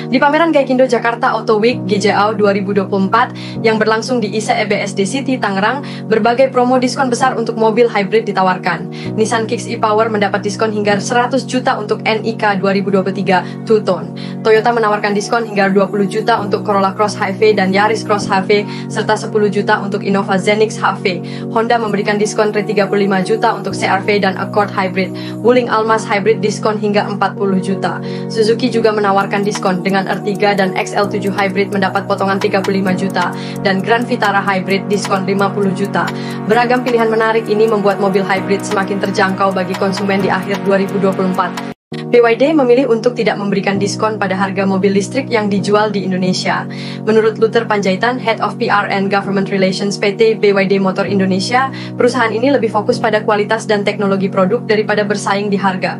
Di pameran Gaikindo Jakarta Auto Week GJAU 2024 yang berlangsung di ICE BSD City Tangerang, berbagai promo diskon besar untuk mobil hybrid ditawarkan. Nissan Kicks e-Power mendapat diskon hingga 100 juta untuk NIK 2023 two-tone. Toyota menawarkan diskon hingga 20 juta untuk Corolla Cross HV dan Yaris Cross HV, serta 10 juta untuk Innova Zenix HV. Honda memberikan diskon 35 juta untuk CR-V dan Accord Hybrid. Wuling Almas Hybrid diskon hingga 40 juta. Suzuki juga menawarkan diskon dengan R3 dan XL7 Hybrid mendapat potongan 35 juta dan Grand Vitara Hybrid diskon 50 juta. Beragam pilihan menarik ini membuat mobil hybrid semakin terjangkau bagi konsumen di akhir 2024. BYD memilih untuk tidak memberikan diskon pada harga mobil listrik yang dijual di Indonesia. Menurut Luther Panjaitan, Head of PR and Government Relations PT BYD Motor Indonesia, perusahaan ini lebih fokus pada kualitas dan teknologi produk daripada bersaing di harga.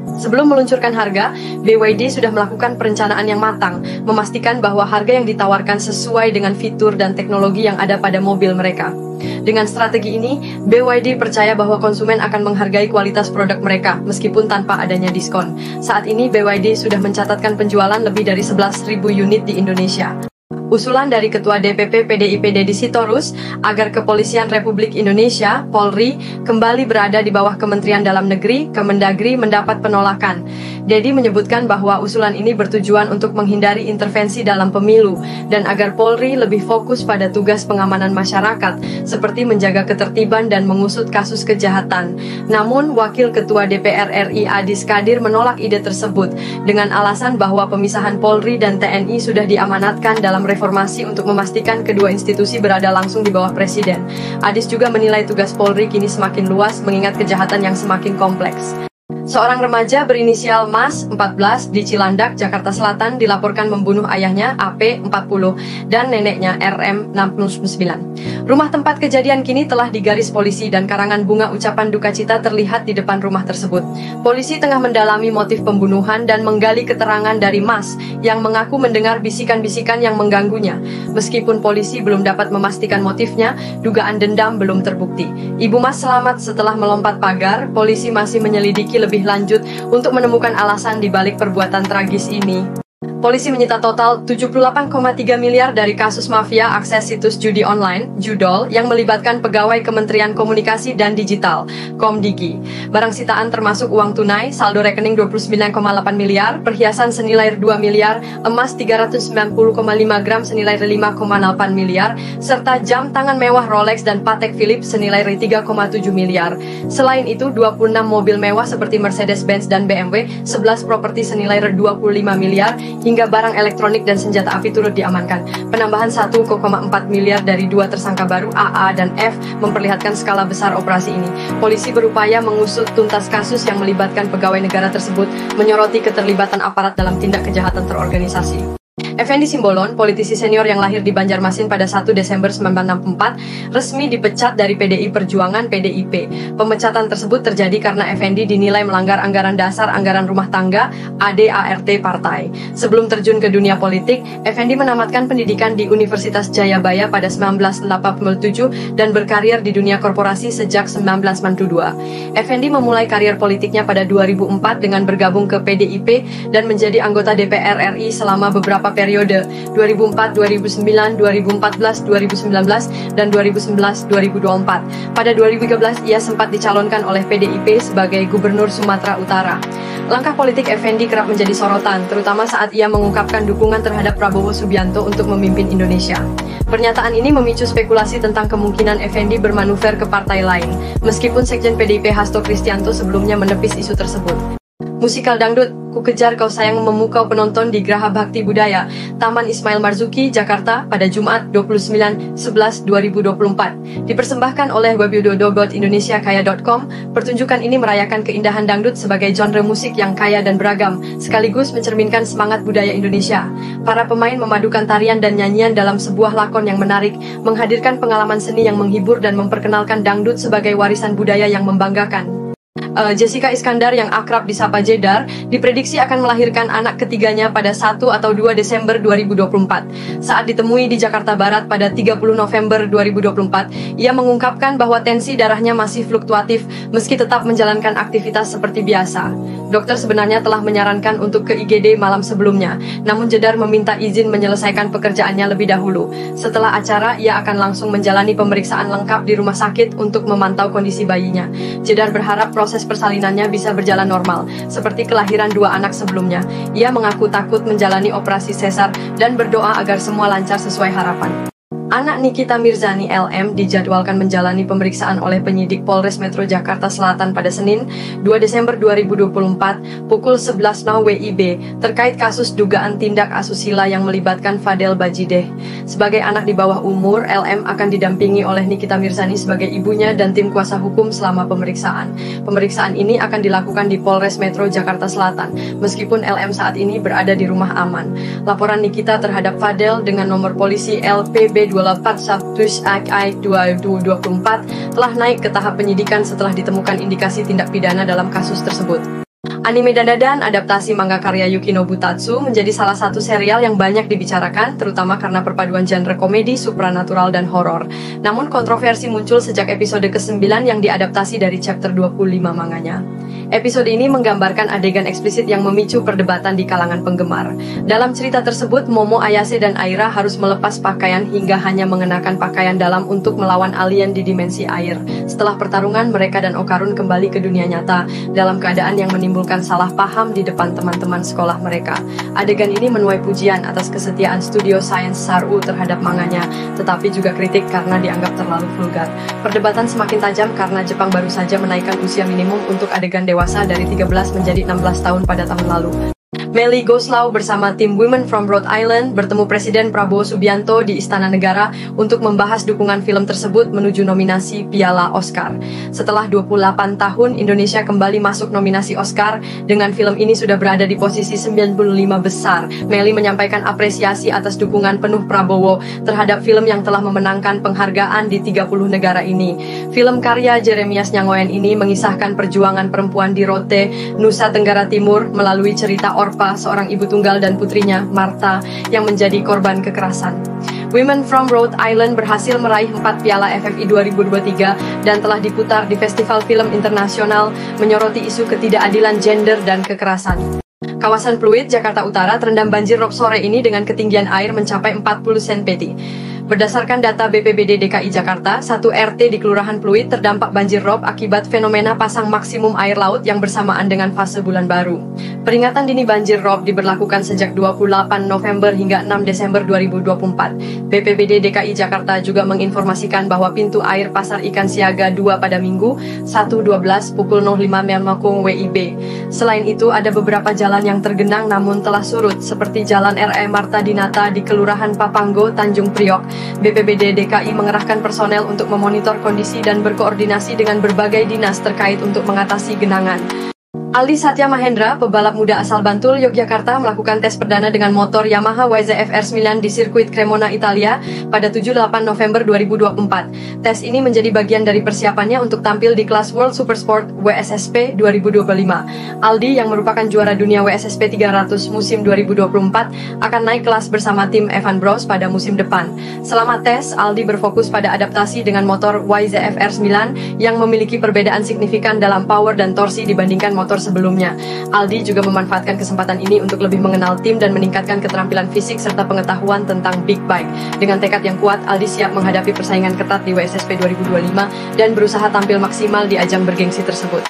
Sebelum meluncurkan harga, BYD sudah melakukan perencanaan yang matang, memastikan bahwa harga yang ditawarkan sesuai dengan fitur dan teknologi yang ada pada mobil mereka. Dengan strategi ini, BYD percaya bahwa konsumen akan menghargai kualitas produk mereka meskipun tanpa adanya diskon. Saat ini BYD sudah mencatatkan penjualan lebih dari 11.000 unit di Indonesia. Usulan dari Ketua DPP PDIP Deddy Sitorus agar Kepolisian Republik Indonesia, Polri, kembali berada di bawah Kementerian Dalam Negeri, Kemendagri mendapat penolakan. Deddy menyebutkan bahwa usulan ini bertujuan untuk menghindari intervensi dalam pemilu dan agar Polri lebih fokus pada tugas pengamanan masyarakat, seperti menjaga ketertiban dan mengusut kasus kejahatan. Namun, Wakil Ketua DPR RI Adis Kadir menolak ide tersebut dengan alasan bahwa pemisahan Polri dan TNI sudah diamanatkan dalam reformasi untuk memastikan kedua institusi berada langsung di bawah Presiden. Adis juga menilai tugas Polri kini semakin luas mengingat kejahatan yang semakin kompleks. Seorang remaja berinisial Mas, 14, di Cilandak, Jakarta Selatan dilaporkan membunuh ayahnya, AP, 40, dan neneknya, RM, 69. Rumah tempat kejadian kini telah digaris polisi dan karangan bunga ucapan duka cita terlihat di depan rumah tersebut. Polisi tengah mendalami motif pembunuhan dan menggali keterangan dari Mas, yang mengaku mendengar bisikan-bisikan yang mengganggunya. Meskipun polisi belum dapat memastikan motifnya, dugaan dendam belum terbukti. Ibu Mas selamat setelah melompat pagar, polisi masih menyelidiki lebih lanjut untuk menemukan alasan di balik perbuatan tragis ini. Polisi menyita total 78,3 miliar dari kasus mafia akses situs judi online, Judol, yang melibatkan pegawai Kementerian Komunikasi dan Digital, Komdigi. Barang sitaan termasuk uang tunai, saldo rekening 29,8 miliar, perhiasan senilai 2 miliar, emas 390,5 gram senilai 5,8 miliar, serta jam tangan mewah Rolex dan Patek Philippe senilai 3,7 miliar. Selain itu, 26 mobil mewah seperti Mercedes-Benz dan BMW, 11 properti senilai 25 miliar, hingga barang elektronik dan senjata api turut diamankan. Penambahan 1,4 miliar dari dua tersangka baru AA dan F memperlihatkan skala besar operasi ini. Polisi berupaya mengusut tuntas kasus yang melibatkan pegawai negara tersebut, menyoroti keterlibatan aparat dalam tindak kejahatan terorganisasi. Effendi Simbolon, politisi senior yang lahir di Banjarmasin pada 1 Desember 1964, resmi dipecat dari PDI Perjuangan (PDIP). Pemecatan tersebut terjadi karena Effendi dinilai melanggar anggaran dasar anggaran rumah tangga (AD/ART) partai. Sebelum terjun ke dunia politik, Effendi menamatkan pendidikan di Universitas Jayabaya pada 1987 dan berkarir di dunia korporasi sejak 1992. Effendi memulai karir politiknya pada 2004 dengan bergabung ke PDIP dan menjadi anggota DPR RI selama beberapa periode 2004, 2009, 2014, 2019, dan 2011-2024. Pada 2013, ia sempat dicalonkan oleh PDIP sebagai Gubernur Sumatera Utara. Langkah politik Effendi kerap menjadi sorotan, terutama saat ia mengungkapkan dukungan terhadap Prabowo Subianto untuk memimpin Indonesia. Pernyataan ini memicu spekulasi tentang kemungkinan Effendi bermanuver ke partai lain, meskipun Sekjen PDIP Hasto Kristianto sebelumnya menepis isu tersebut. Musikal dangdut Ku Kejar Kau Sayang memukau penonton di Graha Bakti Budaya, Taman Ismail Marzuki, Jakarta pada Jumat 29/11/2024. Dipersembahkan oleh www.indonesiakaya.com, pertunjukan ini merayakan keindahan dangdut sebagai genre musik yang kaya dan beragam, sekaligus mencerminkan semangat budaya Indonesia. Para pemain memadukan tarian dan nyanyian dalam sebuah lakon yang menarik, menghadirkan pengalaman seni yang menghibur dan memperkenalkan dangdut sebagai warisan budaya yang membanggakan. Jessica Iskandar yang akrab disapa Jedar diprediksi akan melahirkan anak ketiganya pada 1 atau 2 Desember 2024. Saat ditemui di Jakarta Barat pada 30 November 2024, ia mengungkapkan bahwa tensi darahnya masih fluktuatif meski tetap menjalankan aktivitas seperti biasa. Dokter sebenarnya telah menyarankan untuk ke IGD malam sebelumnya, namun Jedar meminta izin menyelesaikan pekerjaannya lebih dahulu. Setelah acara, ia akan langsung menjalani pemeriksaan lengkap di rumah sakit untuk memantau kondisi bayinya. Jedar berharap proses persalinannya bisa berjalan normal, seperti kelahiran 2 anak sebelumnya. Ia mengaku takut menjalani operasi sesar dan berdoa agar semua lancar sesuai harapan. Anak Nikita Mirzani LM dijadwalkan menjalani pemeriksaan oleh penyidik Polres Metro Jakarta Selatan pada Senin, 2 Desember 2024, pukul 11.00 WIB, terkait kasus dugaan tindak asusila yang melibatkan Fadel Bajideh. Sebagai anak di bawah umur, LM akan didampingi oleh Nikita Mirzani sebagai ibunya dan tim kuasa hukum selama pemeriksaan. Pemeriksaan ini akan dilakukan di Polres Metro Jakarta Selatan, meskipun LM saat ini berada di rumah aman. Laporan Nikita terhadap Fadel dengan nomor polisi LPB 28 2024 telah naik ke tahap penyidikan setelah ditemukan indikasi tindak pidana dalam kasus tersebut. Anime Dandadan adaptasi manga karya Yuki Nobutatsu menjadi salah satu serial yang banyak dibicarakan, terutama karena perpaduan genre komedi, supranatural, dan horor. Namun kontroversi muncul sejak episode ke-9 yang diadaptasi dari chapter 25 manganya. Episode ini menggambarkan adegan eksplisit yang memicu perdebatan di kalangan penggemar. Dalam cerita tersebut, Momo, Ayase, dan Aira harus melepas pakaian hingga hanya mengenakan pakaian dalam untuk melawan alien di dimensi air. Setelah pertarungan, mereka dan Okarun kembali ke dunia nyata dalam keadaan yang menimbulkan salah paham di depan teman-teman sekolah mereka. Adegan ini menuai pujian atas kesetiaan studio Science Saru terhadap manganya, tetapi juga kritik karena dianggap terlalu vulgar. Perdebatan semakin tajam karena Jepang baru saja menaikkan usia minimum untuk adegan dewasa dari 13 menjadi 16 tahun pada tahun lalu. Melly Goeslaw bersama tim Women from Rhode Island bertemu Presiden Prabowo Subianto di Istana Negara untuk membahas dukungan film tersebut menuju nominasi Piala Oscar. Setelah 28 tahun, Indonesia kembali masuk nominasi Oscar. Dengan film ini sudah berada di posisi 95 besar. Melly menyampaikan apresiasi atas dukungan penuh Prabowo terhadap film yang telah memenangkan penghargaan di 30 negara ini. Film karya Jeremias Nyangoen ini mengisahkan perjuangan perempuan di Rote, Nusa Tenggara Timur melalui cerita Orpa, seorang ibu tunggal, dan putrinya, Martha, yang menjadi korban kekerasan. Women from Rhode Island berhasil meraih 4 piala FFI 2023 dan telah diputar di Festival Film Internasional menyoroti isu ketidakadilan gender dan kekerasan. Kawasan Pluit, Jakarta Utara terendam banjir rob sore ini dengan ketinggian air mencapai 40 cm. Berdasarkan data BPBD DKI Jakarta, 1 RT di Kelurahan Pluit terdampak banjir rob akibat fenomena pasang maksimum air laut yang bersamaan dengan fase bulan baru. Peringatan dini banjir rob diberlakukan sejak 28 November hingga 6 Desember 2024. BPBD DKI Jakarta juga menginformasikan bahwa pintu air Pasar Ikan Siaga 2 pada Minggu 1.12 pukul 05.00 WIB. Selain itu, ada beberapa jalan yang tergenang namun telah surut, seperti Jalan R.E. Marta Dinata di Kelurahan Papanggo, Tanjung Priok. BPBD DKI mengerahkan personel untuk memonitor kondisi dan berkoordinasi dengan berbagai dinas terkait untuk mengatasi genangan. Aldi Satya Mahendra, pebalap muda asal Bantul, Yogyakarta, melakukan tes perdana dengan motor Yamaha YZF R9 di sirkuit Cremona, Italia pada 7-8 November 2024. Tes ini menjadi bagian dari persiapannya untuk tampil di kelas World Supersport WSSP 2025. Aldi, yang merupakan juara dunia WSSP 300 musim 2024, akan naik kelas bersama tim Evan Bros pada musim depan. Selama tes, Aldi berfokus pada adaptasi dengan motor YZF R9 yang memiliki perbedaan signifikan dalam power dan torsi dibandingkan motor sebelumnya. Aldi juga memanfaatkan kesempatan ini untuk lebih mengenal tim dan meningkatkan keterampilan fisik serta pengetahuan tentang big bike. Dengan tekad yang kuat, Aldi siap menghadapi persaingan ketat di WSSP 2025 dan berusaha tampil maksimal di ajang bergengsi tersebut.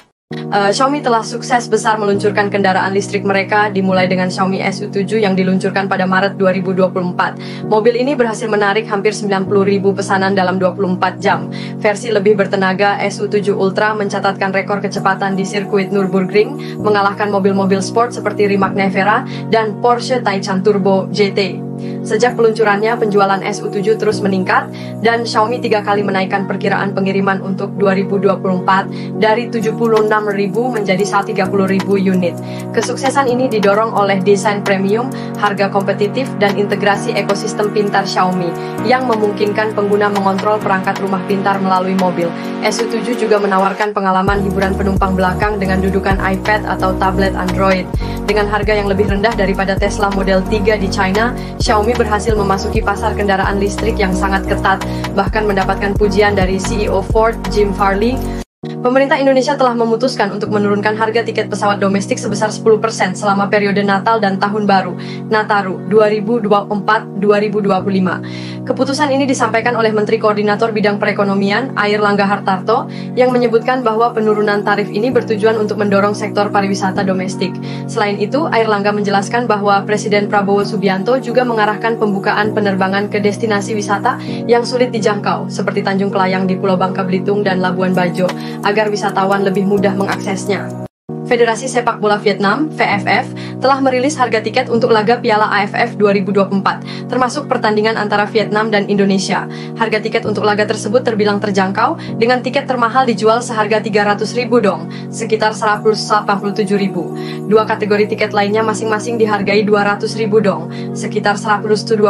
Xiaomi telah sukses besar meluncurkan kendaraan listrik mereka, dimulai dengan Xiaomi SU7 yang diluncurkan pada Maret 2024. Mobil ini berhasil menarik hampir 90.000 pesanan dalam 24 jam. Versi lebih bertenaga SU7 Ultra mencatatkan rekor kecepatan di sirkuit Nürburgring, mengalahkan mobil-mobil sport seperti Rimac Nevera dan Porsche Taycan Turbo GT. Sejak peluncurannya, penjualan SU7 terus meningkat dan Xiaomi 3 kali menaikkan perkiraan pengiriman untuk 2024 dari 76.000 menjadi 130.000 unit. Kesuksesan ini didorong oleh desain premium, harga kompetitif, dan integrasi ekosistem pintar Xiaomi yang memungkinkan pengguna mengontrol perangkat rumah pintar melalui mobil. SU7 juga menawarkan pengalaman hiburan penumpang belakang dengan dudukan iPad atau tablet Android. Dengan harga yang lebih rendah daripada Tesla Model 3 di China, Xiaomi berhasil memasuki pasar kendaraan listrik yang sangat ketat, bahkan mendapatkan pujian dari CEO Ford, Jim Farley. Pemerintah Indonesia telah memutuskan untuk menurunkan harga tiket pesawat domestik sebesar 10% selama periode Natal dan Tahun Baru, Nataru 2024-2025. Keputusan ini disampaikan oleh Menteri Koordinator Bidang Perekonomian, Airlangga Hartarto, yang menyebutkan bahwa penurunan tarif ini bertujuan untuk mendorong sektor pariwisata domestik. Selain itu, Airlangga menjelaskan bahwa Presiden Prabowo Subianto juga mengarahkan pembukaan penerbangan ke destinasi wisata yang sulit dijangkau, seperti Tanjung Kelayang di Pulau Bangka Belitung dan Labuan Bajo, agar wisatawan lebih mudah mengaksesnya. Federasi Sepak Bola Vietnam, VFF, telah merilis harga tiket untuk laga Piala AFF 2024, termasuk pertandingan antara Vietnam dan Indonesia. Harga tiket untuk laga tersebut terbilang terjangkau, dengan tiket termahal dijual seharga 300.000 dong, sekitar 187.000. Dua kategori tiket lainnya masing-masing dihargai 200.000 dong, sekitar 125.000,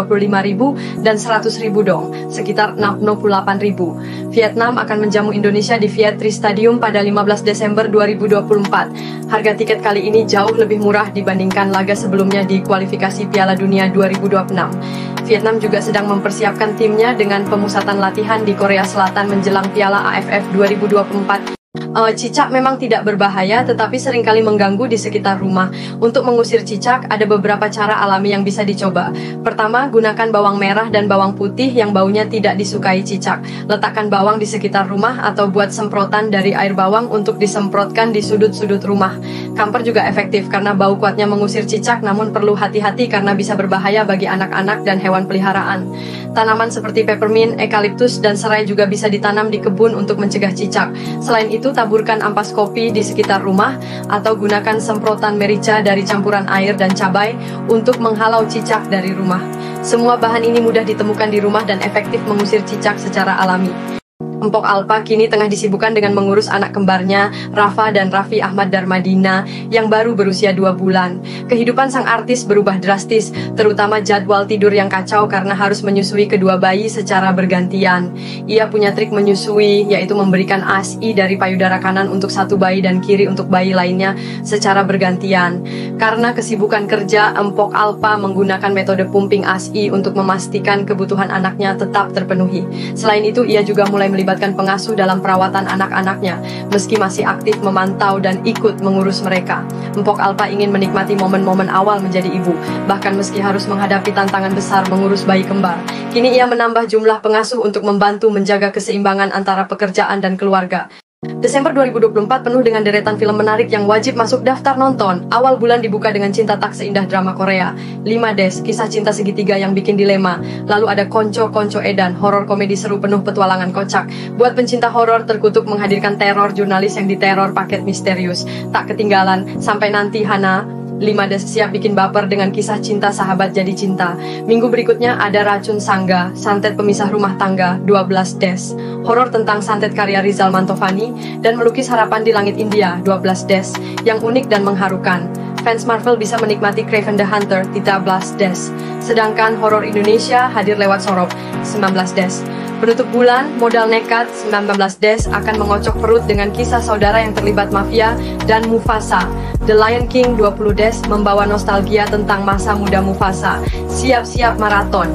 dan 100.000 dong, sekitar 68.000. Vietnam akan menjamu Indonesia di Viet Tri Stadium pada 15 Desember 2024. Harga tiket kali ini jauh lebih murah dibandingkan laga sebelumnya di kualifikasi Piala Dunia 2026. Vietnam juga sedang mempersiapkan timnya dengan pemusatan latihan di Korea Selatan menjelang Piala AFF 2024. Cicak memang tidak berbahaya, tetapi seringkali mengganggu di sekitar rumah. Untuk mengusir cicak, ada beberapa cara alami yang bisa dicoba. Pertama, gunakan bawang merah dan bawang putih yang baunya tidak disukai cicak. Letakkan bawang di sekitar rumah atau buat semprotan dari air bawang untuk disemprotkan di sudut-sudut rumah. Kamper juga efektif karena bau kuatnya mengusir cicak, namun perlu hati-hati karena bisa berbahaya bagi anak-anak dan hewan peliharaan. Tanaman seperti peppermint, eukaliptus, dan serai juga bisa ditanam di kebun untuk mencegah cicak. Selain itu, taburkan ampas kopi di sekitar rumah atau gunakan semprotan merica dari campuran air dan cabai untuk menghalau cicak dari rumah. Semua bahan ini mudah ditemukan di rumah dan efektif mengusir cicak secara alami. Empok Alpa kini tengah disibukkan dengan mengurus anak kembarnya, Rafa dan Raffi Ahmad Darmadina, yang baru berusia 2 bulan. Kehidupan sang artis berubah drastis, terutama jadwal tidur yang kacau karena harus menyusui kedua bayi secara bergantian. Ia punya trik menyusui, yaitu memberikan ASI dari payudara kanan untuk satu bayi dan kiri untuk bayi lainnya secara bergantian. Karena kesibukan kerja, Empok Alpa menggunakan metode pumping ASI untuk memastikan kebutuhan anaknya tetap terpenuhi. Selain itu, ia juga mulai melibatkan pengasuh dalam perawatan anak-anaknya, meski masih aktif memantau dan ikut mengurus mereka. Empok Alpa ingin menikmati momen-momen awal menjadi ibu, bahkan meski harus menghadapi tantangan besar mengurus bayi kembar. Kini ia menambah jumlah pengasuh untuk membantu menjaga keseimbangan antara pekerjaan dan keluarga. Desember 2024 penuh dengan deretan film menarik yang wajib masuk daftar nonton. Awal bulan dibuka dengan Cinta Tak Seindah Drama Korea, 5 Des, kisah cinta segitiga yang bikin dilema. Lalu ada Konco Edan, horor komedi seru penuh petualangan kocak. Buat pencinta horor, Terkutuk menghadirkan teror jurnalis yang diteror paket misterius. Tak ketinggalan, Sampai Nanti Hana, 5 Des siap bikin baper dengan kisah cinta sahabat jadi cinta. Minggu berikutnya ada Racun Sangga, santet pemisah rumah tangga, 12 Des. Horor tentang santet karya Rizal Mantovani dan Melukis Harapan di Langit India, 12 Des, yang unik dan mengharukan. Fans Marvel bisa menikmati Kraven the Hunter, 13 Des. Sedangkan horor Indonesia hadir lewat Sorop, 19 Des. Penutup bulan, Modal Nekat, 19 Des akan mengocok perut dengan kisah saudara yang terlibat mafia dan Mufasa. The Lion King, 20 Des membawa nostalgia tentang masa muda Mufasa. Siap-siap maraton.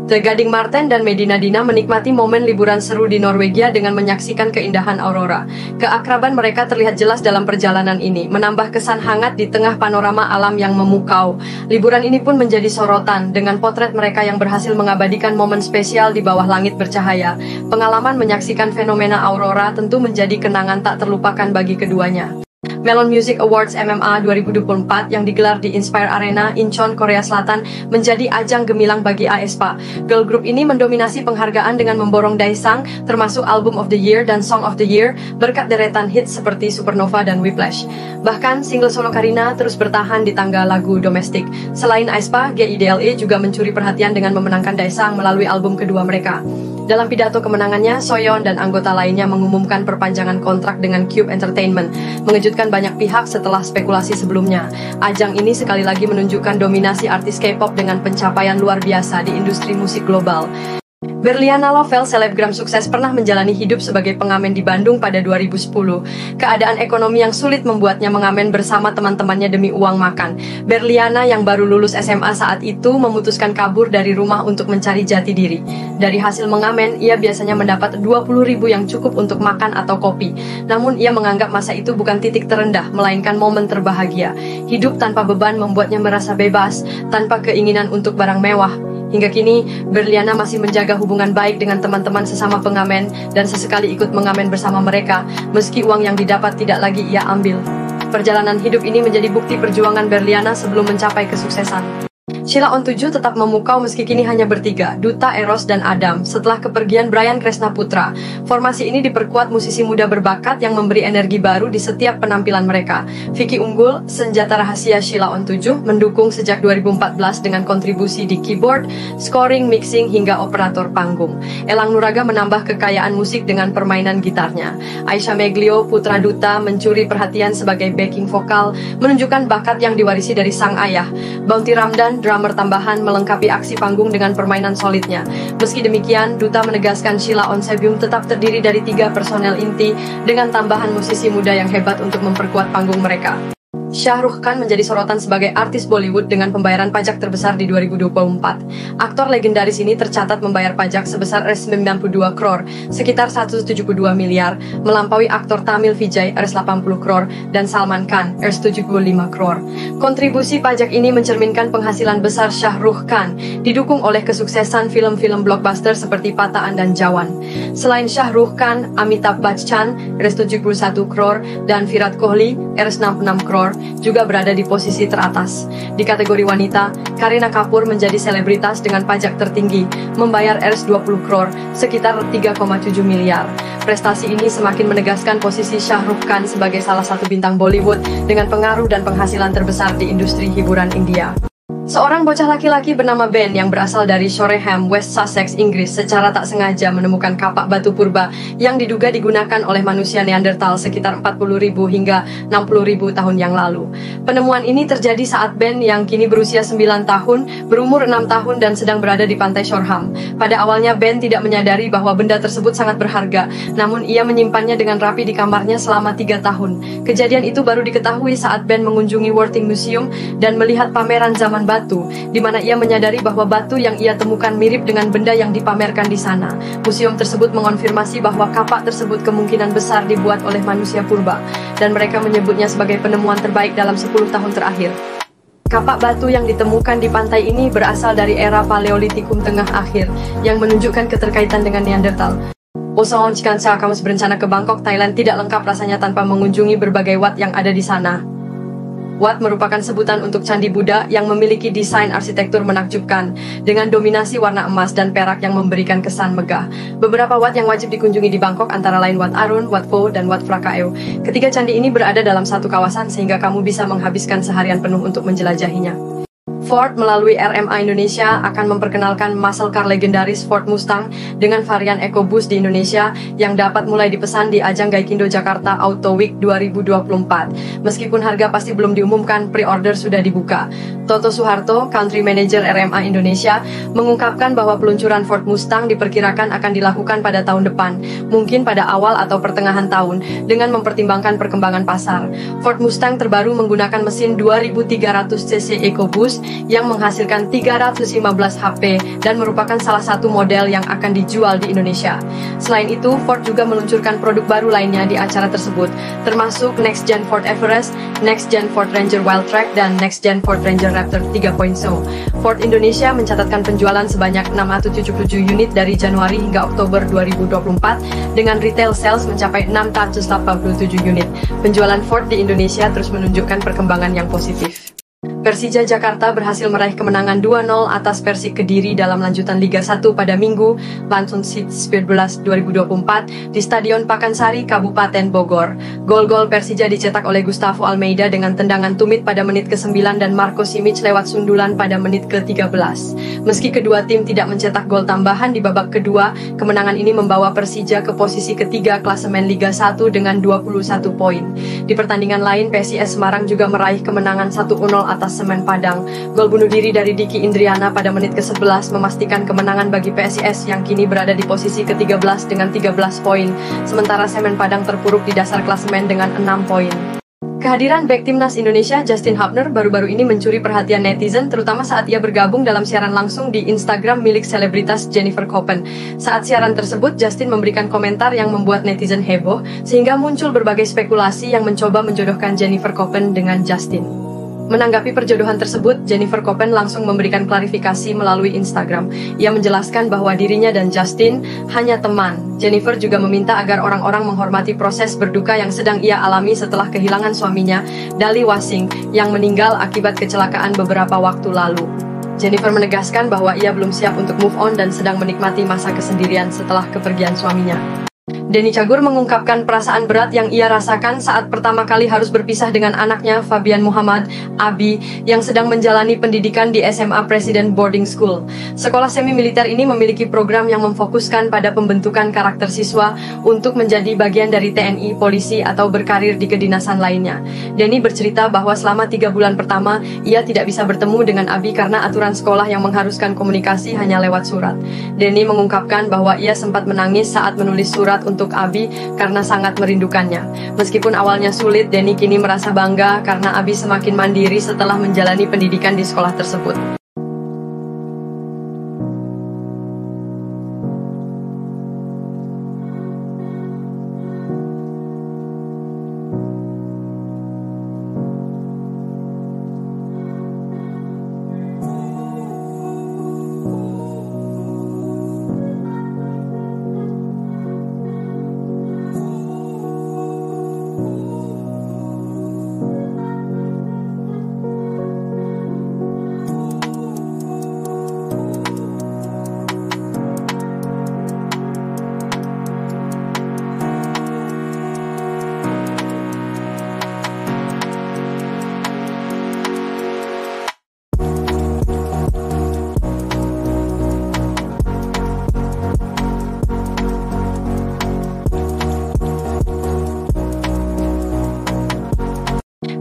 The Gading Marten dan Medina Dina menikmati momen liburan seru di Norwegia dengan menyaksikan keindahan aurora. Keakraban mereka terlihat jelas dalam perjalanan ini, menambah kesan hangat di tengah panorama alam yang memukau. Liburan ini pun menjadi sorotan, dengan potret mereka yang berhasil mengabadikan momen spesial di bawah langit bercahaya. Pengalaman menyaksikan fenomena aurora tentu menjadi kenangan tak terlupakan bagi keduanya. Melon Music Awards MMA 2024 yang digelar di Inspire Arena, Incheon, Korea Selatan menjadi ajang gemilang bagi aespa. Girl group ini mendominasi penghargaan dengan memborong Daesang, termasuk Album of the Year dan Song of the Year, berkat deretan hits seperti Supernova dan Whiplash. Bahkan, single solo Karina terus bertahan di tangga lagu domestik. Selain aespa, GIDLE juga mencuri perhatian dengan memenangkan Daesang melalui album kedua mereka. Dalam pidato kemenangannya, Soyeon dan anggota lainnya mengumumkan perpanjangan kontrak dengan Cube Entertainment, mengejutkan banyak pihak setelah spekulasi sebelumnya. Ajang ini sekali lagi menunjukkan dominasi artis K-pop dengan pencapaian luar biasa di industri musik global. Berliana Lovell, selebgram sukses, pernah menjalani hidup sebagai pengamen di Bandung pada 2010. Keadaan ekonomi yang sulit membuatnya mengamen bersama teman-temannya demi uang makan. Berliana yang baru lulus SMA saat itu memutuskan kabur dari rumah untuk mencari jati diri. Dari hasil mengamen, ia biasanya mendapat 20.000 yang cukup untuk makan atau kopi. Namun ia menganggap masa itu bukan titik terendah, melainkan momen terbahagia. Hidup tanpa beban membuatnya merasa bebas, tanpa keinginan untuk barang mewah. Hingga kini, Berliana masih menjaga hubungan baik dengan teman-teman sesama pengamen dan sesekali ikut mengamen bersama mereka, meski uang yang didapat tidak lagi ia ambil. Perjalanan hidup ini menjadi bukti perjuangan Berliana sebelum mencapai kesuksesan. Sheila On 7 tetap memukau meski kini hanya bertiga, Duta, Eros, dan Adam, setelah kepergian Brian Kresna Putra. Formasi ini diperkuat musisi muda berbakat yang memberi energi baru di setiap penampilan mereka. Vicky unggul, senjata rahasia Sheila On 7, mendukung sejak 2014 dengan kontribusi di keyboard, scoring, mixing, hingga operator panggung. Elang Nuraga menambah kekayaan musik dengan permainan gitarnya. Aisyah Meglio, putra Duta, mencuri perhatian sebagai backing vokal, menunjukkan bakat yang diwarisi dari sang ayah. Bounty Ramdan, drummer tambahan, melengkapi aksi panggung dengan permainan solidnya. Meski demikian, Duta menegaskan Sheila On Sebyum tetap terdiri dari 3 personel inti dengan tambahan musisi muda yang hebat untuk memperkuat panggung mereka. Shah Rukh Khan menjadi sorotan sebagai artis Bollywood dengan pembayaran pajak terbesar di 2024. Aktor legendaris ini tercatat membayar pajak sebesar Rs92 crore, sekitar 172 miliar, melampaui aktor Tamil Vijay Rs80 crore dan Salman Khan Rs75 crore. Kontribusi pajak ini mencerminkan penghasilan besar Shah Rukh Khan, didukung oleh kesuksesan film-film blockbuster seperti Pataan dan Jawan. Selain Shah Rukh Khan, Amitabh Bachchan Rs71 crore dan Virat Kohli Rs66 crore juga berada di posisi teratas. Di kategori wanita, Kareena Kapoor menjadi selebritas dengan pajak tertinggi, membayar Rs20 crore, sekitar 3,7 miliar. Prestasi ini semakin menegaskan posisi Shah Rukh Khan sebagai salah satu bintang Bollywood dengan pengaruh dan penghasilan terbesar di industri hiburan India. Seorang bocah laki-laki bernama Ben yang berasal dari Shoreham, West Sussex, Inggris secara tak sengaja menemukan kapak batu purba yang diduga digunakan oleh manusia Neanderthal sekitar 40.000 hingga 60.000 tahun yang lalu. Penemuan ini terjadi saat Ben yang kini berusia 9 tahun, berumur 6 tahun dan sedang berada di pantai Shoreham. Pada awalnya Ben tidak menyadari bahwa benda tersebut sangat berharga, namun ia menyimpannya dengan rapi di kamarnya selama 3 tahun. Kejadian itu baru diketahui saat Ben mengunjungi Worthing Museum dan melihat pameran zaman batu, di mana ia menyadari bahwa batu yang ia temukan mirip dengan benda yang dipamerkan di sana. Museum tersebut mengonfirmasi bahwa kapak tersebut kemungkinan besar dibuat oleh manusia purba, dan mereka menyebutnya sebagai penemuan terbaik dalam 10 tahun terakhir. Kapak batu yang ditemukan di pantai ini berasal dari era Paleolitikum Tengah Akhir, yang menunjukkan keterkaitan dengan Neanderthal. Usahawan jika kamu berencana ke Bangkok, Thailand, tidak lengkap rasanya tanpa mengunjungi berbagai wat yang ada di sana. Wat merupakan sebutan untuk candi Buddha yang memiliki desain arsitektur menakjubkan, dengan dominasi warna emas dan perak yang memberikan kesan megah. Beberapa wat yang wajib dikunjungi di Bangkok antara lain Wat Arun, Wat Pho, dan Wat Phra Kaew. Ketiga candi ini berada dalam satu kawasan sehingga kamu bisa menghabiskan seharian penuh untuk menjelajahinya. Ford melalui RMA Indonesia akan memperkenalkan muscle car legendaris Ford Mustang dengan varian EcoBoost di Indonesia yang dapat mulai dipesan di ajang Gaikindo Jakarta Auto Week 2024. Meskipun harga pasti belum diumumkan, pre-order sudah dibuka. Toto Suharto, Country Manager RMA Indonesia, mengungkapkan bahwa peluncuran Ford Mustang diperkirakan akan dilakukan pada tahun depan, mungkin pada awal atau pertengahan tahun, dengan mempertimbangkan perkembangan pasar. Ford Mustang terbaru menggunakan mesin 2300 cc EcoBoost yang menghasilkan 315 HP dan merupakan salah satu model yang akan dijual di Indonesia. Selain itu, Ford juga meluncurkan produk baru lainnya di acara tersebut, termasuk Next Gen Ford Everest, Next Gen Ford Ranger Wildtrak, dan Next Gen Ford Ranger Raptor 3.0. Ford Indonesia mencatatkan penjualan sebanyak 677 unit dari Januari hingga Oktober 2024 dengan retail sales mencapai 687 unit. Penjualan Ford di Indonesia terus menunjukkan perkembangan yang positif. Persija Jakarta berhasil meraih kemenangan 2-0 atas Persik Kediri dalam lanjutan Liga 1 pada Minggu, Lansun Seeds 11 2024 di Stadion Pakansari, Kabupaten Bogor. Gol-gol Persija dicetak oleh Gustavo Almeida dengan tendangan tumit pada menit ke-9 dan Marco Simic lewat sundulan pada menit ke-13. Meski kedua tim tidak mencetak gol tambahan di babak kedua, kemenangan ini membawa Persija ke posisi ketiga klasemen Liga 1 dengan 21 poin. Di pertandingan lain, PSIS Semarang juga meraih kemenangan 1-0 atas Semen Padang. Gol bunuh diri dari Diki Indriana pada menit ke-11 memastikan kemenangan bagi PSIS yang kini berada di posisi ke-13 dengan 13 poin, sementara Semen Padang terpuruk di dasar klasemen dengan 6 poin. Kehadiran bek timnas Indonesia Justin Hubner baru-baru ini mencuri perhatian netizen, terutama saat ia bergabung dalam siaran langsung di Instagram milik selebritas Jennifer Koppen. Saat siaran tersebut, Justin memberikan komentar yang membuat netizen heboh, sehingga muncul berbagai spekulasi yang mencoba menjodohkan Jennifer Koppen dengan Justin. Menanggapi perjodohan tersebut, Jennifer Koppen langsung memberikan klarifikasi melalui Instagram. Ia menjelaskan bahwa dirinya dan Justin hanya teman. Jennifer juga meminta agar orang-orang menghormati proses berduka yang sedang ia alami setelah kehilangan suaminya, Dali Wasing, yang meninggal akibat kecelakaan beberapa waktu lalu. Jennifer menegaskan bahwa ia belum siap untuk move on dan sedang menikmati masa kesendirian setelah kepergian suaminya. Denny Cagur mengungkapkan perasaan berat yang ia rasakan saat pertama kali harus berpisah dengan anaknya Fabian Muhammad, Abi, yang sedang menjalani pendidikan di SMA President Boarding School. Sekolah semi-militer ini memiliki program yang memfokuskan pada pembentukan karakter siswa untuk menjadi bagian dari TNI, polisi, atau berkarir di kedinasan lainnya. Denny bercerita bahwa selama 3 bulan pertama, ia tidak bisa bertemu dengan Abi karena aturan sekolah yang mengharuskan komunikasi hanya lewat surat. Denny mengungkapkan bahwa ia sempat menangis saat menulis surat untuk Abi karena sangat merindukannya. Meskipun awalnya sulit, Denny kini merasa bangga karena Abi semakin mandiri setelah menjalani pendidikan di sekolah tersebut.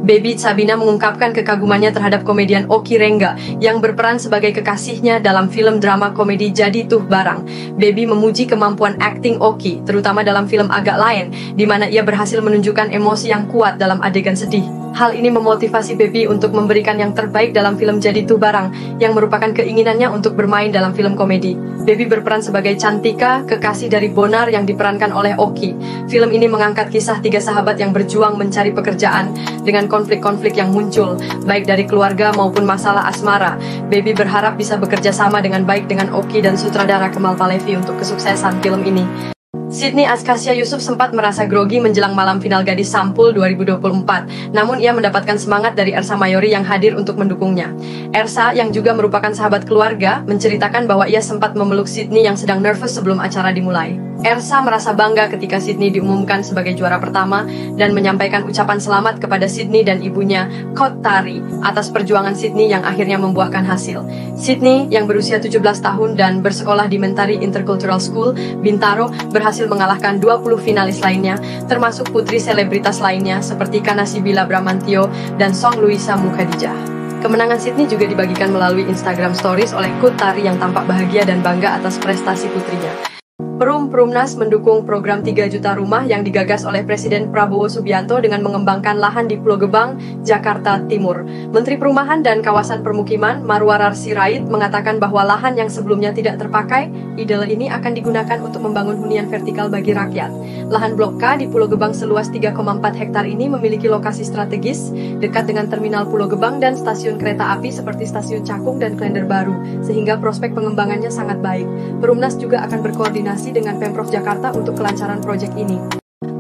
Baby Sabina mengungkapkan kekagumannya terhadap komedian Oki Rengga yang berperan sebagai kekasihnya dalam film drama komedi Jadi Tuh Barang. Baby memuji kemampuan akting Oki, terutama dalam film Agak Lain, di mana ia berhasil menunjukkan emosi yang kuat dalam adegan sedih. Hal ini memotivasi Baby untuk memberikan yang terbaik dalam film Jadi Tuh Barang, yang merupakan keinginannya untuk bermain dalam film komedi. Baby berperan sebagai Cantika, kekasih dari Bonar yang diperankan oleh Oki. Film ini mengangkat kisah 3 sahabat yang berjuang mencari pekerjaan dengan konflik-konflik yang muncul, baik dari keluarga maupun masalah asmara. Baby berharap bisa bekerja sama dengan baik dengan Oki dan sutradara Kemal Palevi untuk kesuksesan film ini. Sydney Askasya Yusuf sempat merasa grogi menjelang malam final Gadis Sampul 2024, namun ia mendapatkan semangat dari Ersa Mayori yang hadir untuk mendukungnya. Ersa, yang juga merupakan sahabat keluarga, menceritakan bahwa ia sempat memeluk Sydney yang sedang nervous sebelum acara dimulai. Ersa merasa bangga ketika Sydney diumumkan sebagai juara pertama dan menyampaikan ucapan selamat kepada Sydney dan ibunya, Kot Tari, atas perjuangan Sydney yang akhirnya membuahkan hasil. Sydney, yang berusia 17 tahun dan bersekolah di Mentari Intercultural School, Bintaro, berhasil mengalahkan 20 finalis lainnya, termasuk putri selebritas lainnya seperti Kanasibila Bramantio dan Song Luisa Mukhadijah. Kemenangan Sydney juga dibagikan melalui Instagram Stories oleh Kot Tari yang tampak bahagia dan bangga atas prestasi putrinya. Perumnas mendukung program 3 juta rumah yang digagas oleh Presiden Prabowo Subianto dengan mengembangkan lahan di Pulau Gebang, Jakarta Timur. Menteri Perumahan dan Kawasan Permukiman Marwarar Sirait mengatakan bahwa lahan yang sebelumnya tidak terpakai, ideal ini akan digunakan untuk membangun hunian vertikal bagi rakyat. Lahan Blok K di Pulau Gebang seluas 3,4 hektar ini memiliki lokasi strategis, dekat dengan Terminal Pulau Gebang dan stasiun kereta api seperti Stasiun Cakung dan Klender Baru, sehingga prospek pengembangannya sangat baik. Perumnas juga akan berkoordinasi dengan Pemprov Jakarta untuk kelancaran proyek ini.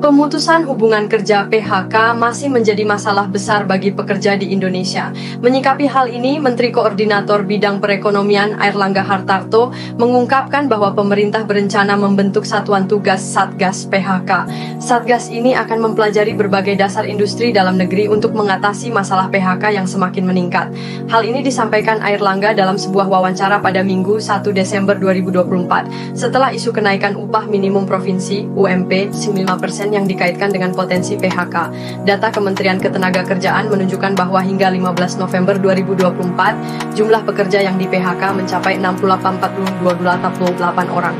Pemutusan hubungan kerja PHK masih menjadi masalah besar bagi pekerja di Indonesia. Menyikapi hal ini, Menteri Koordinator Bidang Perekonomian Airlangga Hartarto mengungkapkan bahwa pemerintah berencana membentuk Satuan Tugas Satgas PHK. Satgas ini akan mempelajari berbagai dasar industri dalam negeri untuk mengatasi masalah PHK yang semakin meningkat. Hal ini disampaikan Airlangga dalam sebuah wawancara pada Minggu 1 Desember 2024, setelah isu kenaikan upah minimum provinsi (UMP) 5% yang dikaitkan dengan potensi PHK. Data Kementerian Ketenagakerjaan menunjukkan bahwa hingga 15 November 2024, jumlah pekerja yang di PHK mencapai 68.288 orang.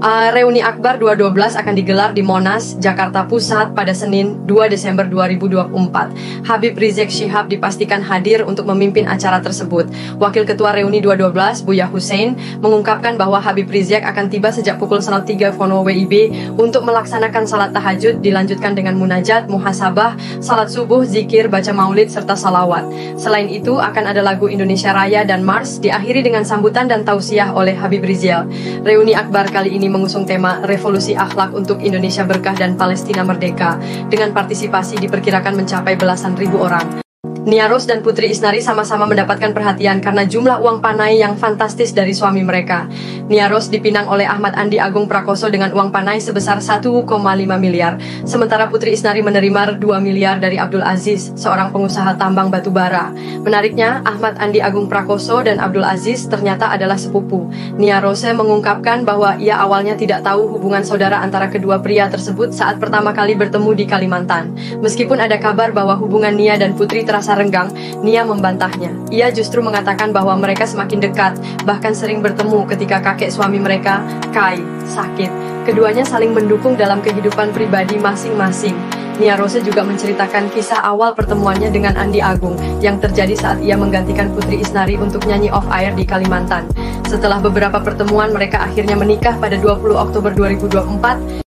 Reuni Akbar 2012 akan digelar di Monas, Jakarta Pusat pada Senin 2 Desember 2024. Habib Rizik Syihab dipastikan hadir untuk memimpin acara tersebut. Wakil Ketua Reuni 2012, Buya Hussein, mengungkapkan bahwa Habib Rizik akan tiba sejak pukul 03 WIB untuk melaksanakan salat tahajud, dilanjutkan dengan munajat, muhasabah, salat subuh, zikir, baca maulid, serta salawat. Selain itu, akan ada lagu Indonesia Raya dan Mars, diakhiri dengan sambutan dan tausiah oleh Habib Rizik. Reuni Akbar kali ini mengusung tema Revolusi Akhlak untuk Indonesia Berkah dan Palestina Merdeka, dengan partisipasi diperkirakan mencapai belasan ribu orang. Nia Ros dan Putri Isnari sama-sama mendapatkan perhatian karena jumlah uang panai yang fantastis dari suami mereka. Nia Ros dipinang oleh Ahmad Andi Agung Prakoso dengan uang panai sebesar 1,5 miliar, sementara Putri Isnari menerima 2 miliar dari Abdul Aziz, seorang pengusaha tambang batu bara. Menariknya, Ahmad Andi Agung Prakoso dan Abdul Aziz ternyata adalah sepupu. Nia Ros mengungkapkan bahwa ia awalnya tidak tahu hubungan saudara antara kedua pria tersebut saat pertama kali bertemu di Kalimantan. Meskipun ada kabar bahwa hubungan Nia dan Putri terasa renggang, Nia membantahnya. Ia justru mengatakan bahwa mereka semakin dekat, bahkan sering bertemu ketika kakek suami mereka, Kai, sakit. Keduanya saling mendukung dalam kehidupan pribadi masing-masing. Nia Rose juga menceritakan kisah awal pertemuannya dengan Andi Agung yang terjadi saat ia menggantikan Putri Isnari untuk nyanyi off air di Kalimantan. Setelah beberapa pertemuan, mereka akhirnya menikah pada 20 Oktober 2024.